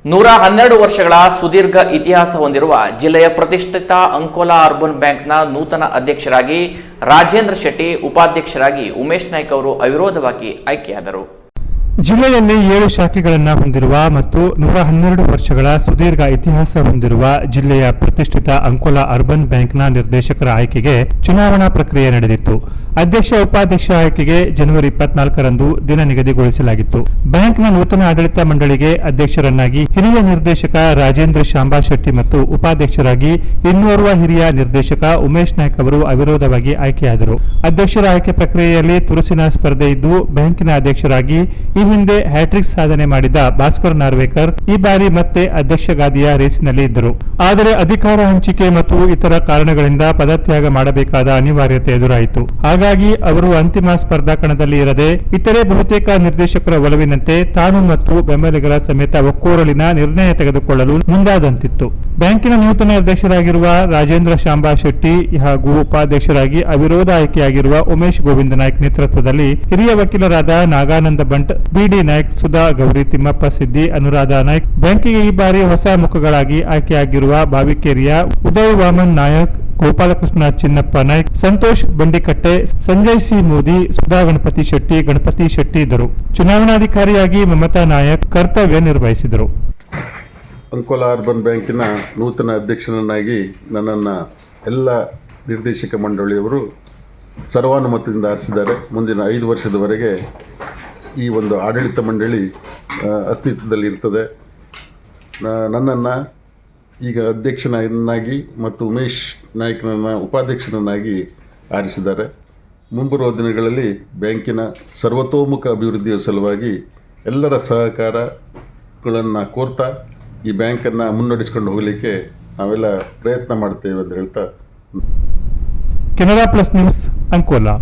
112 ವರ್ಷಗಳ ಸುದೀರ್ಘ ಇತಿಹಾಸ ಹೊಂದಿರುವ ಜಿಲ್ಲೆಯ ಪ್ರತಿಷ್ಠಿತ ಅಂಕೋಲಾ ಅರ್ಬನ್ ಬ್ಯಾಂಕ್ನ ನೂತನ ಅಧ್ಯಕ್ಷರಾಗಿ ರಾಜೇಂದ್ರ ಶೆಟ್ಟಿ, ಉಪಾಧ್ಯಕ್ಷರಾಗಿ ಉಮೇಶ್ ನಾಯ್ಕ್ ಅವರು ಅವಿರೋಧವಾಗಿ ಆಯ್ಕೆಯಾದರು. ಜಿಲ್ಲೆಯಲ್ಲಿ 7 ಶಾಖೆಗಳನ್ನು ಹೊಂದಿರುವ ಮತ್ತು 112 ವರ್ಷಗಳ ಸುದೀರ್ಘ ಇತಿಹಾಸ ಹೊಂದಿರುವ ಜಿಲ್ಲೆಯ ಪ್ರತಿಷ್ಠಿತ ಅಂಕೋಲಾ ಅರ್ಬನ್ ಬ್ಯಾಂಕ್ನ ನಿರ್ದೇಶಕರ ಆಯ್ಕೆಗೆ ಚುನಾವಣಾ ಪ್ರಕ್ರಿಯೆ ನಡೆದಿತ್ತು. ಅಧ್ಯಕ್ಷ ಉಪಾಧ್ಯಕ್ಷ ಆಯ್ಕೆಗೆ ಜನವರಿ 24ರಂದು ದಿನ ನಿಗದಿಗೊಳಿಸಲಾಗಿತ್ತು. ಬ್ಯಾಂಕ್ನ ನೂತನ ಆಡಳಿತ ಮಂಡಳಿಗೆ ಅಧ್ಯಕ್ಷರನ್ನಾಗಿ ಹಿರಿಯ ನಿರ್ದೇಶಕ ರಾಜೇಂದ್ರ ಶಾಂಬಾ ಶೆಟ್ಟಿ ಮತ್ತು ಉಪಾಧ್ಯಕ್ಷರಾಗಿ ಇನ್ನೋರ್ವ ಹಿರಿಯ ನಿರ್ದೇಶಕ ಉಮೇಶ್ ನಾಯ್ಕ್ ಅವರು ಅವಿರೋಧವಾಗಿ ಆಯ್ಕೆಯಾದರು. ಅಧ್ಯಕ್ಷರ ಆಯ್ಕೆ ಪ್ರಕ್ರಿಯೆಯಲ್ಲಿ ತುರುಸಿನ ಸ್ಪರ್ಧೆ ಇದ್ದು, ಬ್ಯಾಂಕಿನ ಅಧ್ಯಕ್ಷರಾಗಿ ಈ ಹಿಂದೆ ಹ್ಯಾಟ್ರಿಕ್ ಸಾಧನೆ ಮಾಡಿದ ಭಾಸ್ಕರ್ ನಾರ್ವೇಕರ್ ಈ ಬಾರಿ ಮತ್ತೆ ಅಧ್ಯಕ್ಷ ಗಾದಿಯ ರೇಸಿನಲ್ಲಿ ಇದ್ದರು. ಆದರೆ ಅಧಿಕಾರ ಹಂಚಿಕೆ ಮತ್ತು ಇತರ ಕಾರಣಗಳಿಂದ ಪದತ್ಯಾಗ ಮಾಡಬೇಕಾದ ಅನಿವಾರ್ಯತೆ ಎದುರಾಯಿತು. ಹಾಗಾಗಿ ಅವರು ಅಂತಿಮ ಸ್ಪರ್ಧಾ ಕಣದಲ್ಲಿ ಇರದೆ ಇತರೆ ಬಹುತೇಕ ನಿರ್ದೇಶಕರ ಒಲವಿನಂತೆ ತಾನು ಮತ್ತು ಬೆಂಬಲಿಗರ ಸಮೇತ ಒಕ್ಕೊರಲಿನ ನಿರ್ಣಯ ತೆಗೆದುಕೊಳ್ಳಲು ಮುಂದಾದಂತಿತ್ತು. ಬ್ಯಾಂಕಿನ ನೂತನ ಅಧ್ಯಕ್ಷರಾಗಿರುವ ರಾಜೇಂದ್ರ ಶಾಂಬಾ ಶೆಟ್ಟಿ ಹಾಗೂ ಉಪಾಧ್ಯಕ್ಷರಾಗಿ ಅವಿರೋಧ ಆಯ್ಕೆಯಾಗಿರುವ ಉಮೇಶ್ ಗೋವಿಂದ ನಾಯ್ಕ್ ನೇತೃತ್ವದಲ್ಲಿ ಹಿರಿಯ ವಕೀಲರಾದ ನಾಗಾನಂದ ಬಂಟ್, ಬಿಡಿ ನಾಯ್ಕ್, ಸುಧಾ ಗೌರಿ, ತಿಮ್ಮಪ್ಪ ಸಿದ್ದಿ, ಅನುರಾಧ ನಾಯ್ಕ್, ಬ್ಯಾಂಕಿಗೆ ಈ ಬಾರಿ ಹೊಸ ಮುಖಗಳಾಗಿ ಆಯ್ಕೆಯಾಗಿರುವ ಬಾವಿಕೇರಿಯ ಉದಯ್ ವಾಮನ್ ನಾಯಕ್, ಗೋಪಾಲಕೃಷ್ಣ ಚಿನ್ನಪ್ಪ ನಾಯ್ಕ್, ಸಂತೋಷ್ ಬಂಡಿಕಟ್ಟೆ, ಸಂಜಯ್ ಸಿ ಮೋದಿ, ಸುಧಾ ಗಣಪತಿ ಶೆಟ್ಟಿ ಇದ್ದರು. ಚುನಾವಣಾಧಿಕಾರಿಯಾಗಿ ಮಮತಾ ನಾಯಕ್ ಕರ್ತವ್ಯ ನಿರ್ವಹಿಸಿದರು. ಅಂಕೋಲಾ ಅರ್ಬನ್ ಬ್ಯಾಂಕಿನ ನೂತನ ಅಧ್ಯಕ್ಷರನ್ನಾಗಿ ನನ್ನನ್ನು ಎಲ್ಲ ನಿರ್ದೇಶಕ ಮಂಡಳಿಯವರು ಸರ್ವಾನುಮತದಿಂದ ಆರಿಸಿದ್ದಾರೆ. ಮುಂದಿನ 5 ವರ್ಷದವರೆಗೆ ಈ ಒಂದು ಆಡಳಿತ ಮಂಡಳಿ ಅಸ್ತಿತ್ವದಲ್ಲಿರ್ತದೆ. ನನ್ನನ್ನು ಈಗ ಅಧ್ಯಕ್ಷನನ್ನಾಗಿ ಮತ್ತು ಉಮೇಶ್ ನಾಯ್ಕನನ್ನು ಉಪಾಧ್ಯಕ್ಷನನ್ನಾಗಿ ಆರಿಸಿದ್ದಾರೆ. ಮುಂಬರುವ ದಿನಗಳಲ್ಲಿ ಬ್ಯಾಂಕಿನ ಸರ್ವತೋಮುಖ ಅಭಿವೃದ್ಧಿಯ ಸಲುವಾಗಿ ಎಲ್ಲರ ಸಹಕಾರಗಳನ್ನು ಕೋರ್ತಾ ಈ ಬ್ಯಾಂಕನ್ನು ಮುನ್ನಡೆಸ್ಕೊಂಡು ಹೋಗಲಿಕ್ಕೆ ನಾವೆಲ್ಲ ಪ್ರಯತ್ನ ಮಾಡ್ತೇವೆ ಅಂತ ಹೇಳ್ತಾ. Canara plus news, Ankola.